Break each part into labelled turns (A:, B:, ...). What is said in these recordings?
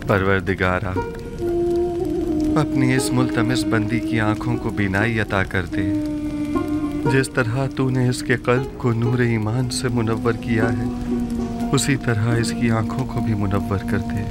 A: परवरदिगारा, अपनी इस मुल्तमिस बंदी की आंखों को बीनाई अता कर दे। जिस तरह तूने इसके कल्ब को नूर ईमान से मुनव्वर किया है, उसी तरह इसकी आंखों को भी मुनव्वर कर दे।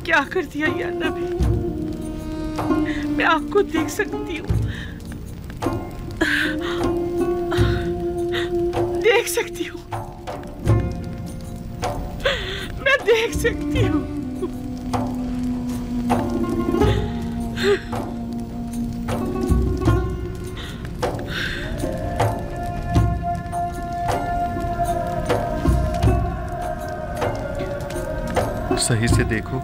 B: क्या कर दिया या नबी, मैं आपको देख सकती हूँ, देख सकती हूँ, मैं देख सकती हूँ।
A: सही से देखो,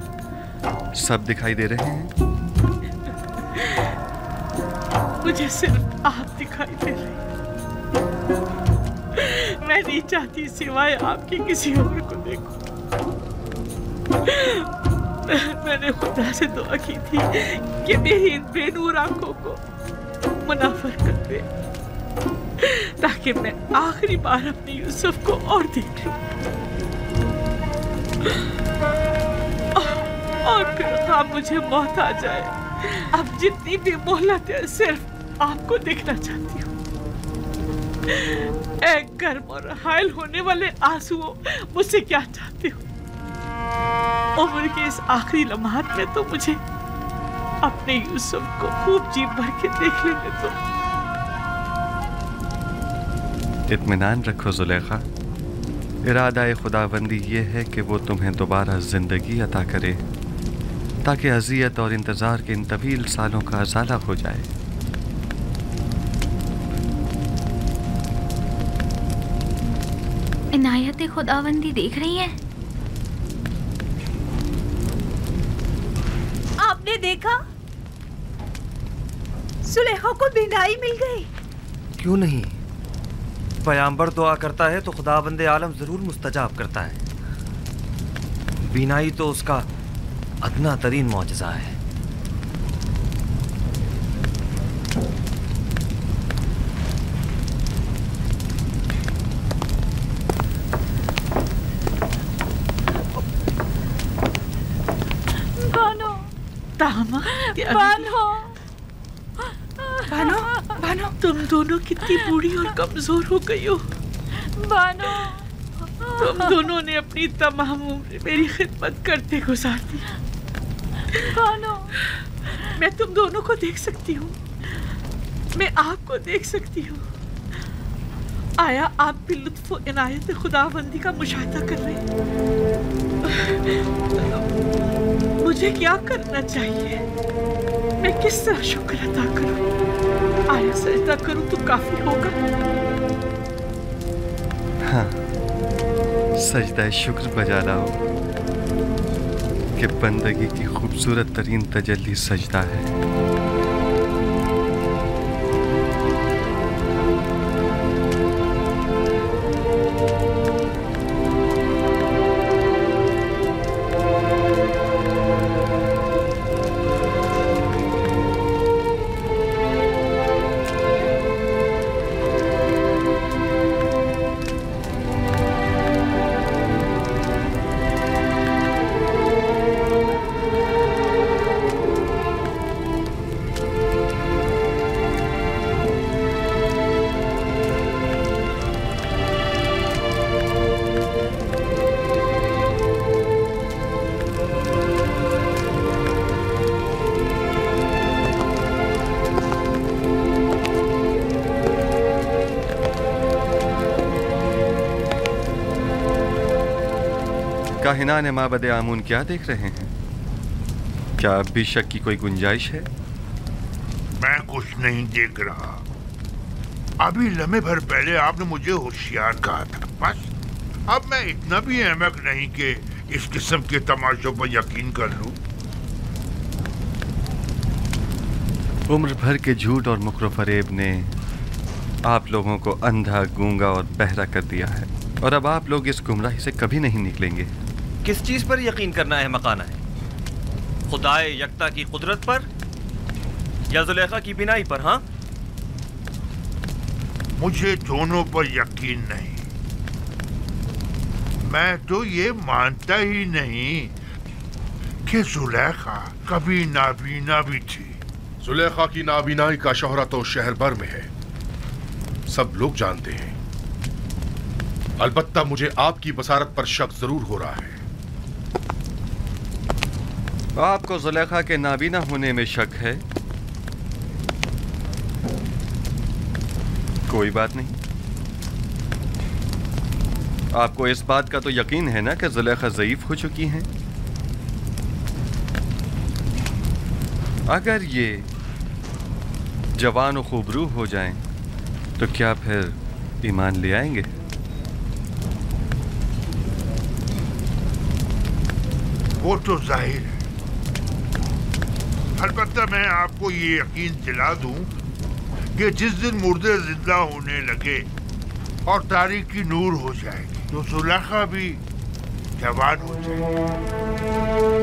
A: सब दिखाई दे रहे हैं।
B: मुझे सिर्फ आप दिखाई दे रहे हैं। मैं नहीं चाहती सिवाय आपके किसी और को देखूं। मैंने खुदा से दुआ की थी कि मेरी इन बेनूर आंखों को मुनाफर कर दे, ताकि मैं आखिरी बार अपने यूसुफ को और देख लूं। और फिर हाँ, मुझे मौत आ जाए, अब जितनी भी मोहलत है सिर्फ आपको देखना चाहती हूँ। एक गर्म और हायल होने वाले आंसुओं, मुझसे क्या चाहते हो? उम्र के इस आखिरी लम्हात में तो मुझे अपने यूसुफ को खूब जी भर के देख लेने दो।
A: इत्मीनान रखो जुलेखा, इरादा खुदाबंदी ये है कि वो तुम्हें दोबारा जिंदगी अता करे, ताकि अज़ियत और इंतज़ार के इन तवील सालों का अज़ाला हो जाए।
C: इनायत खुदाबंदी देख रही हैं?
D: आपने देखा, सुलेखा को बीनाई मिल गई।
E: क्यों नहीं? पैगंबर दुआ करता है तो खुदाबंदे आलम जरूर मुस्तजाब करता है। बीनाई तो उसका अदना तरीन मौजज़ा है।
D: बानो,
B: बानो, बानो, बानो, तुम दोनों कितनी बूढ़ी और कमजोर हो गई हो।
D: बानो,
B: तुम दोनों ने अपनी तमाम उम्र मेरी खिदमत करते गुजार दी।
D: बानो,
B: मैं तुम दोनों को देख सकती हूँ, मैं आपको देख सकती हूँ। आया आप भी लुत्फ और इनायत खुदाबंदी का मुशाहिदा कर रहे हैं। मुझे क्या करना चाहिए? मैं किस तरह शुक्र अदा करूँ? आया सजदा करूँ तो काफी होगा?
A: हाँ, सजदा शुक्र बजा लाओ कि बंदगी की खूबसूरत तरीन तजल्ली सजदा है। काहिनान माबद आमून क्या देख रहे हैं? क्या अब भी शक की कोई गुंजाइश है?
F: मैं कुछ नहीं देख रहा। अभी लम्हे भर पहले आपने मुझे होशियार कहा था। बस अब मैं इतना भी अहमक नहीं कि इस किस्म के तमाशों पर यकीन कर लूं।
A: उम्र भर के झूठ और मुकर फरेब ने आप लोगों को अंधा, गूंगा और बहरा कर दिया है, और अब आप लोग इस गुमराही से कभी नहीं निकलेंगे।
E: किस चीज पर यकीन करना है मकाना है? खुदाए यकता की कुदरत पर या जुलेखा की बिनाई पर? हाँ,
F: मुझे दोनों पर यकीन नहीं। मैं तो ये मानता ही नहीं कि जुलेखा कभी नाबीना भी थी।
G: जुलेखा की नाबीनाई का शोहरा तो शहर भर में है, सब लोग जानते हैं। अलबत्ता मुझे आपकी बसारत पर शक जरूर हो रहा है।
A: आपको जुलेखा के नाबीना होने में शक है? कोई बात नहीं। आपको इस बात का तो यकीन है ना कि जुलेखा ज़ईफ हो चुकी हैं? अगर ये जवान और खूबरू हो जाएं, तो क्या फिर ईमान ले आएंगे?
F: वो तो जाहिर है। अलबत्ता मैं आपको ये यकीन दिला दूं कि जिस दिन मुर्दे जिंदा होने लगे और तारीकी नूर हो जाएगी, तो जुलेखा भी जवान हो जाएगी।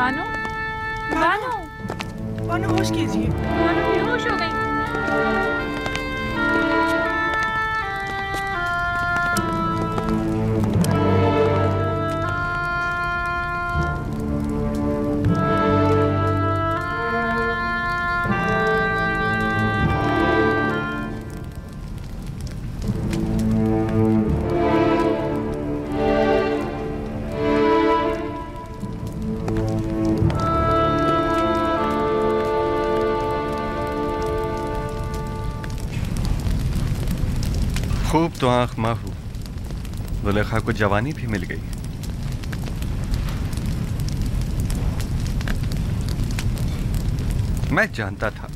D: बानो, बानो,
B: बानो होश कीजिए।
D: बानो बेहोश हो गई।
A: खूब तो आंख माहू, जुलेखा को जवानी भी मिल गई। मैं जानता था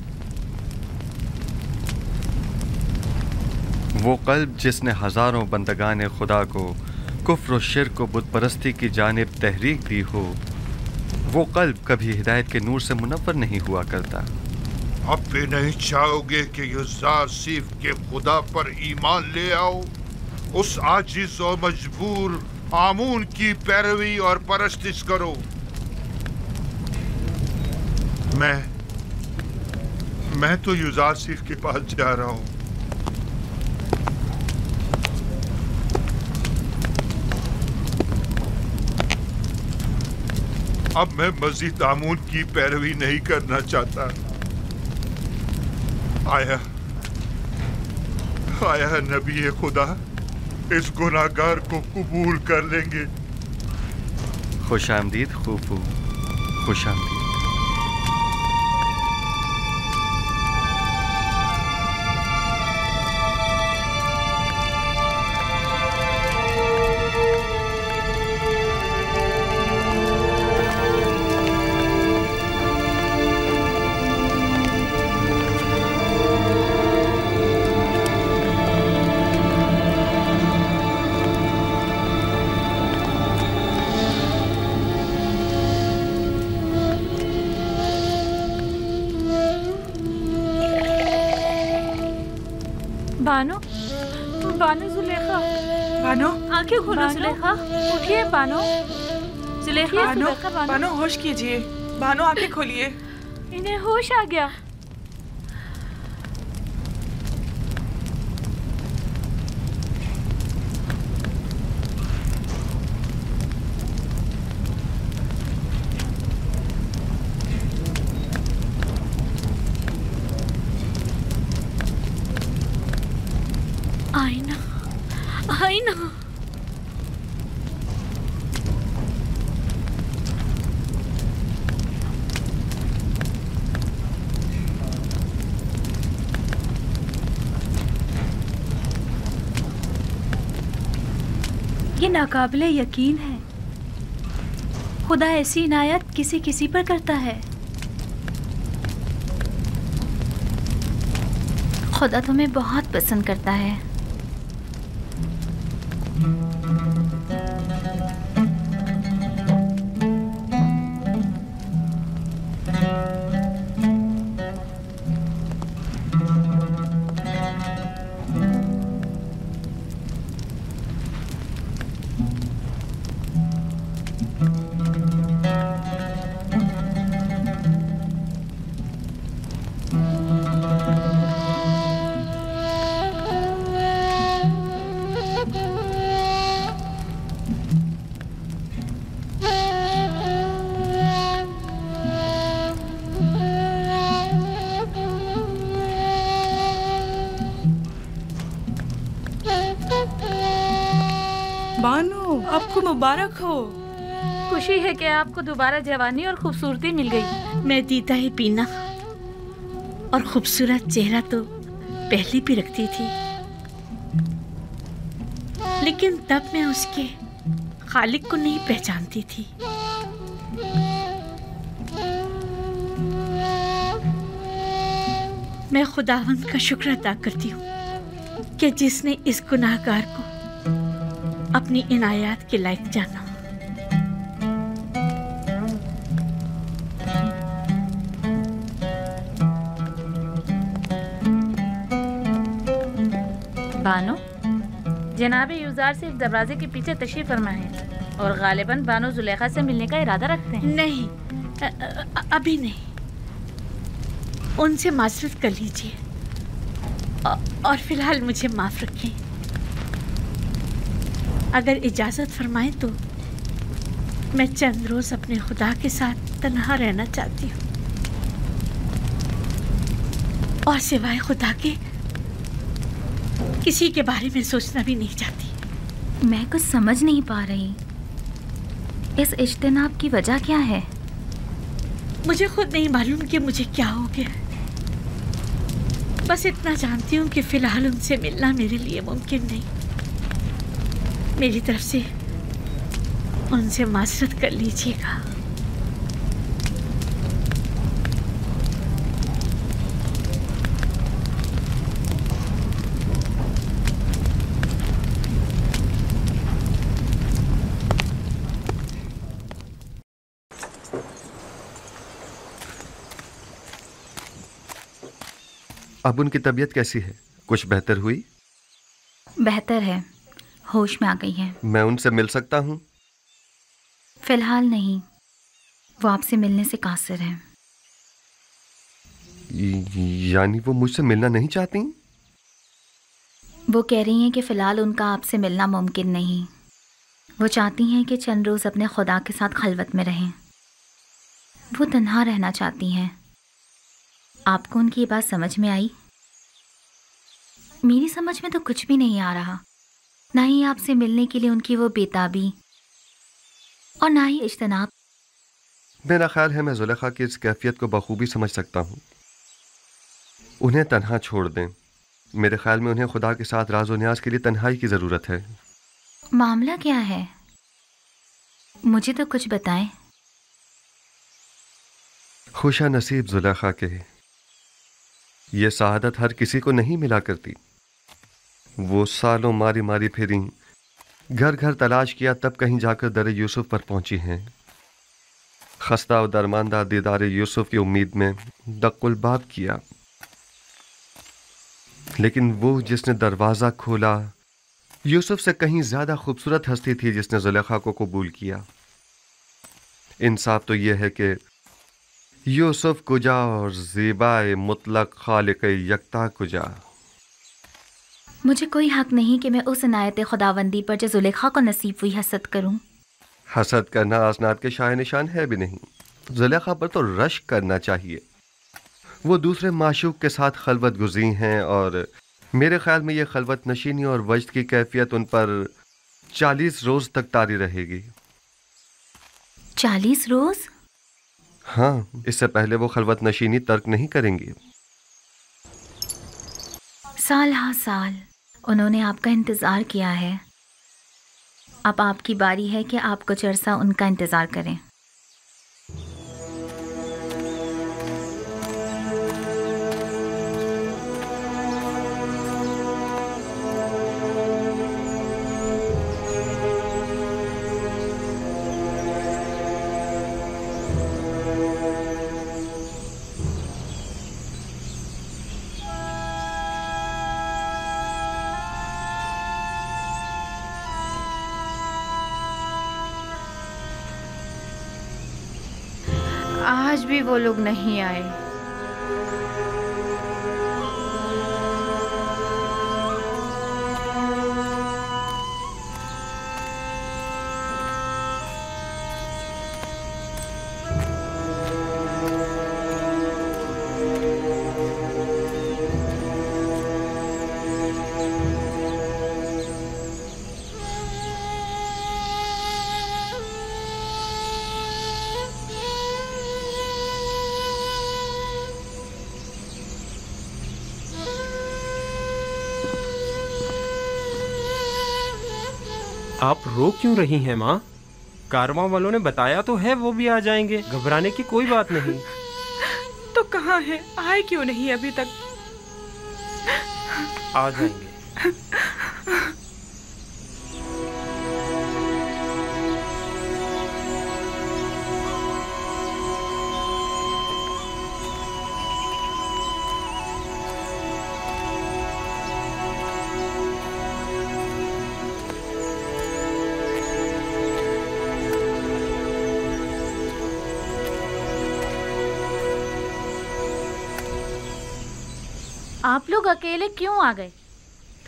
A: वो कल्ब जिसने हजारों बंदगाने खुदा को कुफ्र और शिर्क को बुत परस्ती की जानिब तहरीक दी हो, वो कल्ब कभी हिदायत के नूर से मुनव्वर नहीं हुआ करता।
F: अब भी नहीं चाहोगे कि युज़ासिफ के खुदा पर ईमान ले आओ, उस आजिज और मजबूर आमून की पैरवी और परस्तिश करो। मैं तो युज़ासिफ के पास जा रहा हूं। अब मैं मजीद आमून की पैरवी नहीं करना चाहता। आया नबी खुदा इस गुनाहगार को कबूल कर लेंगे।
A: खुश आमदीद खूफू, खुश आमदीद।
D: बानो, बानो जुलेखा,
B: बानो,
D: आंखें खोलो जुलेखा, उठिए बानो, जुलेखा,
B: बानो, बानो होश कीजिए। बानो आंखें खोलिए।
D: इन्हें होश आ गया।
C: आईना, आईना।
D: ये नाकाबिले यकीन है, खुदा ऐसी इनायत किसी किसी पर करता है।
C: खुदा तुम्हें बहुत पसंद करता है।
B: बानो, आपको मुबारक हो।
D: खुशी है कि आपको दोबारा जवानी और खूबसूरती मिल गई।
H: मैं दीदा ही पीना और खूबसूरत चेहरा तो पहले भी रखती थी, लेकिन तब मैं उसके खालिक को नहीं पहचानती थी। मैं खुदावंद का शुक्र अदा करती हूँ कि जिसने इस गुनाहगार को अपनी इनायत के लायक जाना।
D: बानो, जनाबे यूजार सिर्फ दरवाजे के पीछे तशरीफ फरमा है और गालिबन बानो जुलेखा से मिलने का इरादा रखते हैं।
H: नहीं, अभी नहीं, उनसे माजरत कर लीजिए और फिलहाल मुझे माफ रखें। अगर इजाज़त फरमाएं तो मैं चंद रोज़ अपने खुदा के साथ तन्हा रहना चाहती हूँ और सिवाय खुदा के किसी के बारे में सोचना भी नहीं चाहती।
C: मैं कुछ समझ नहीं पा रही, इस इज्तिनाब की वजह क्या है?
H: मुझे खुद नहीं मालूम कि मुझे क्या हो गया। बस इतना जानती हूँ कि फिलहाल उनसे मिलना मेरे लिए मुमकिन नहीं। मेरी तरफ से उनसे माजरत कर लीजिएगा।
A: अब उनकी तबीयत कैसी है? कुछ बेहतर हुई?
C: बेहतर है, होश में आ गई है।
A: मैं उनसे मिल सकता हूँ?
C: फिलहाल नहीं, वो आपसे मिलने से कासिर है।
A: यानी वो मुझसे मिलना नहीं चाहती?
C: वो कह रही हैं कि फ़िलहाल उनका आपसे मिलना मुमकिन नहीं। वो चाहती हैं कि चंद रोज़ अपने खुदा के साथ खलवत में रहें। वो तन्हा रहना चाहती हैं। आपको उनकी ये बात समझ में आई? मेरी समझ में तो कुछ भी नहीं आ रहा। ना ही आपसे मिलने के लिए उनकी वो बेताबी और ना ही इज्तिनाब।
A: मेरा ख्याल है मैं जुलेखा की इस कैफियत को बखूबी समझ सकता हूँ। उन्हें तन्हा छोड़ दें। मेरे ख्याल में उन्हें खुदा के साथ राज व न्याज के लिए तन्हाई की ज़रूरत है।
C: मामला क्या है? मुझे तो कुछ बताएं।
A: खुशा नसीब जुलेखा के, ये सआदत हर किसी को नहीं मिला करती। वो सालों मारी मारी फिरी, घर घर तलाश किया, तब कहीं जाकर दर यूसुफ पर पहुंची हैं। खस्ता और दरमानदा दीदार यूसुफ की उम्मीद में दक्कुल बाब किया, लेकिन वो जिसने दरवाज़ा खोला यूसुफ से कहीं ज़्यादा खूबसूरत हस्ती थी जिसने जुलेखा को कबूल किया। इंसाफ तो यह है कि यूसुफ कुजा और ज़ीबाए मुतलक खालिक यकता कुजा।
C: मुझे कोई हक नहीं कि मैं उस इनायत खुदावंदी पर जो जुलेखा को नसीब हुई हसद करूं।
A: हसद करना आसनाद के शाय निशान है भी नहीं। जुलेखा पर तो रश्क करना चाहिए। वो दूसरे माशूक के साथ खलवत गुज़ी हैं और मेरे ख्याल में ये खलवत नशीनी और वजद की कैफियत उन पर 40 रोज़ तक तारी रहेगी।
C: 40 रोज़?
A: हाँ, इससे पहले वो खलवत नशीनी तर्क नहीं करेंगी।
C: साल हाँ साल उन्होंने आपका इंतज़ार किया है। अब आपकी बारी है कि आप कुछ अरसा उनका इंतज़ार करें।
I: आज भी वो लोग नहीं आए।
J: आप रो क्यों रही हैं माँ? कारवां वालों ने बताया तो है वो भी आ जाएंगे, घबराने की कोई बात नहीं।
B: तो कहाँ है? आए क्यों नहीं अभी तक?
J: आ जाएंगे।
K: आप लोग अकेले क्यों आ गए?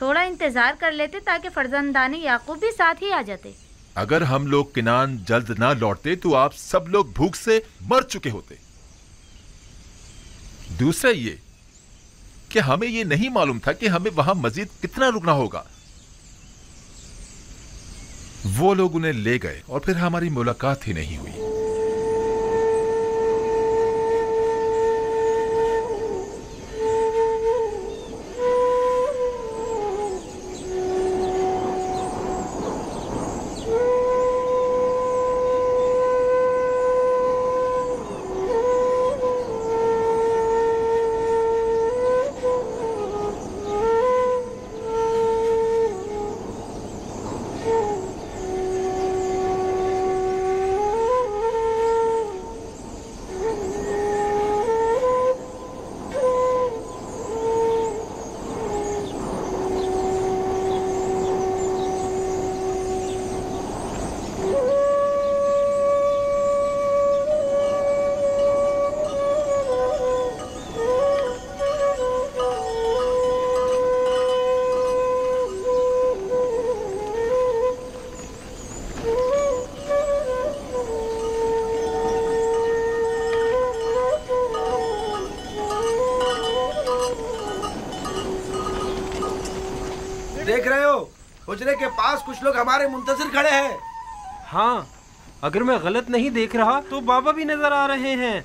K: थोड़ा इंतजार कर लेते ताकि फर्जंदानी याकूब भी साथ ही आ जाते।
L: अगर हम लोग किनान जल्द ना लौटते तो आप सब लोग भूख से मर चुके होते। दूसरा ये कि हमें ये नहीं मालूम था कि हमें वहां मजीद कितना रुकना होगा। वो लोग उन्हें ले गए और फिर हमारी मुलाकात ही नहीं हुई।
M: देख रहे हो, हुजरे के पास कुछ लोग हमारे मुंतजिर खड़े हैं।
J: हाँ, अगर मैं गलत नहीं देख रहा तो बाबा भी नजर आ रहे हैं।